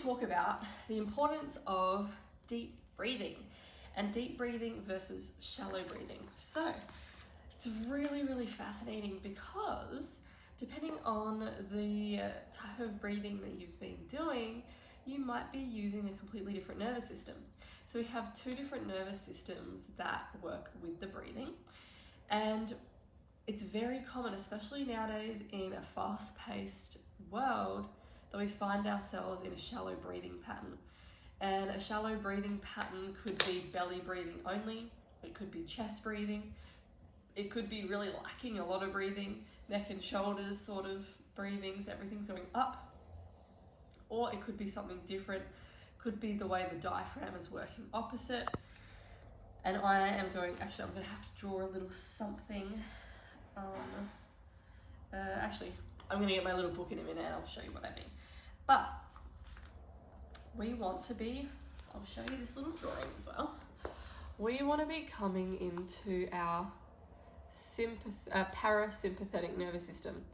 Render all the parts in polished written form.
to talk about the importance of deep breathing and deep breathing versus shallow breathing. So it's really, really fascinating because depending on the type of breathing that you've been doing, you might be using a completely different nervous system. So we have two different nervous systems that work with the breathing, and it's very common, especially nowadays in a fast-paced world, that we find ourselves in a shallow breathing pattern. And a shallow breathing pattern could be belly breathing only, it could be chest breathing, it could be really lacking a lot of breathing, neck and shoulders sort of breathings, everything's going up, or it could be something different, could be the way the diaphragm is working opposite. And I'm going to have to draw a little something. Actually, I'm going to get my little book in a minute and I'll show you what I mean. But we want to be, I'll show you this little drawing as well. We want to be coming into our parasympathetic nervous system.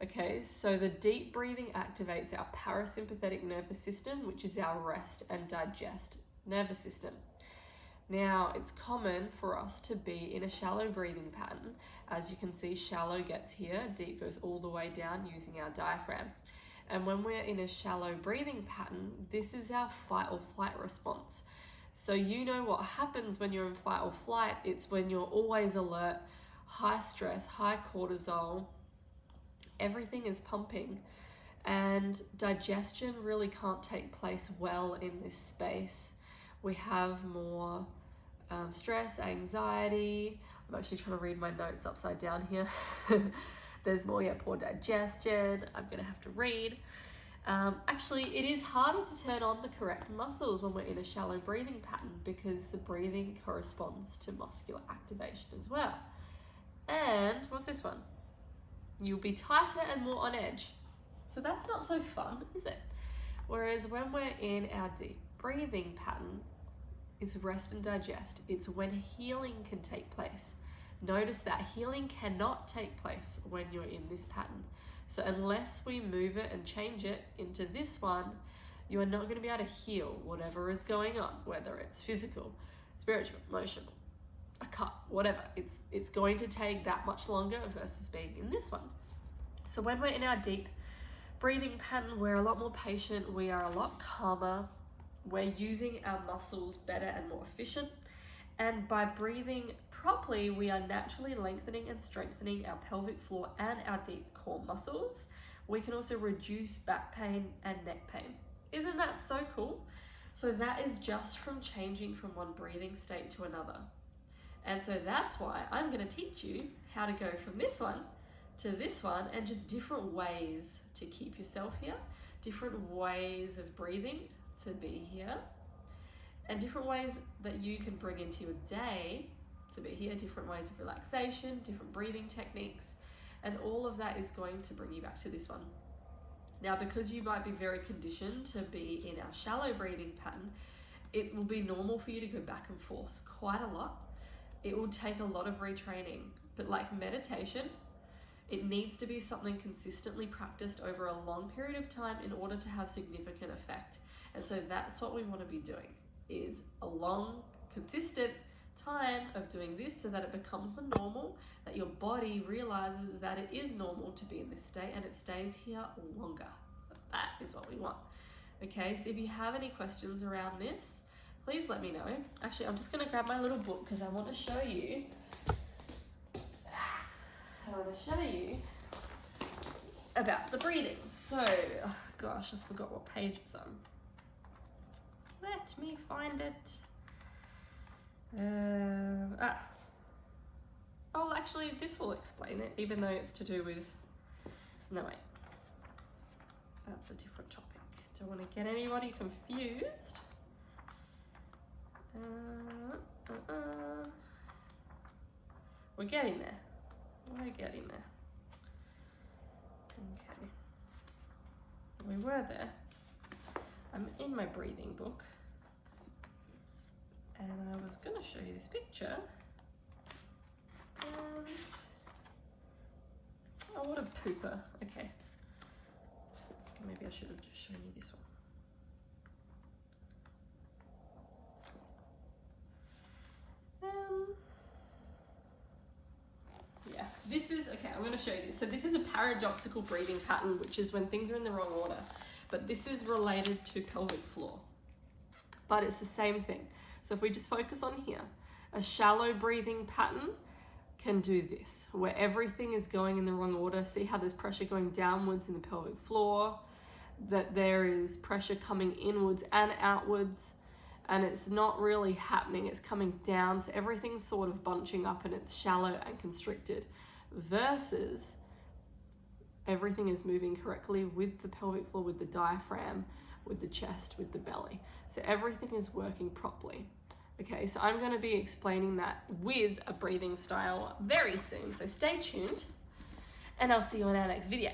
Okay, so the deep breathing activates our parasympathetic nervous system, which is our rest and digest nervous system. Now, it's common for us to be in a shallow breathing pattern. As you can see, shallow gets here, deep goes all the way down using our diaphragm. And when we're in a shallow breathing pattern, this is our fight or flight response. So you know what happens when you're in fight or flight. It's when you're always alert, high stress, high cortisol, everything is pumping, and digestion really can't take place well in this space. We have more stress, anxiety. I'm actually trying to read my notes upside down here. There's more, poor digestion. I'm gonna have to read. Actually, it is harder to turn on the correct muscles when we're in a shallow breathing pattern because the breathing corresponds to muscular activation as well. And what's this one? You'll be tighter and more on edge. So that's not so fun, is it? Whereas when we're in our deep breathing pattern, it's rest and digest. It's when healing can take place. Notice that healing cannot take place when you're in this pattern. So unless we move it and change it into this one, you are not going to be able to heal whatever is going on, whether it's physical, spiritual, emotional, a cut, whatever. It's going to take that much longer versus being in this one. So when we're in our deep breathing pattern, we're a lot more patient, we are a lot calmer, we're using our muscles better and more efficient. And by breathing properly, we are naturally lengthening and strengthening our pelvic floor and our deep core muscles. We can also reduce back pain and neck pain. Isn't that so cool? So that is just from changing from one breathing state to another. And so that's why I'm going to teach you how to go from this one to this one, and just different ways to keep yourself here, different ways of breathing to be here, and different ways that you can bring into your day to be here, different ways of relaxation, different breathing techniques, and all of that is going to bring you back to this one. Now, because you might be very conditioned to be in our shallow breathing pattern, it will be normal for you to go back and forth quite a lot. It will take a lot of retraining, but like meditation, it needs to be something consistently practiced over a long period of time in order to have significant effect. And so that's what we want to be doing, is a long, consistent time of doing this so that it becomes the normal, that your body realizes that it is normal to be in this state and it stays here longer. That is what we want. Okay, so if you have any questions around this, please let me know. Actually, I'm just going to grab my little book because I want to show you about the breathing. So, oh gosh, I forgot what page it's on. Let me find it. Oh, actually, this will explain it, even though it's to do with... No, wait. That's a different topic. Don't want to get anybody confused. We're getting there. We're getting there. Okay. We were there. I'm in my breathing book. And I was going to show you this picture. And... oh, what a pooper. Okay. Maybe I should have just shown you this one. going to show you this. So this is a paradoxical breathing pattern, which is when things are in the wrong order. But this is related to pelvic floor. But it's the same thing. So if we just focus on here, a shallow breathing pattern can do this, where everything is going in the wrong order. See how there's pressure going downwards in the pelvic floor, that there is pressure coming inwards and outwards, and it's not really happening, it's coming down, so everything's sort of bunching up and it's shallow and constricted, versus everything is moving correctly with the pelvic floor, with the diaphragm, with the chest, with the belly. So everything is working properly. Okay, so I'm going to be explaining that with a breathing style very soon, so stay tuned, and I'll see you in our next video.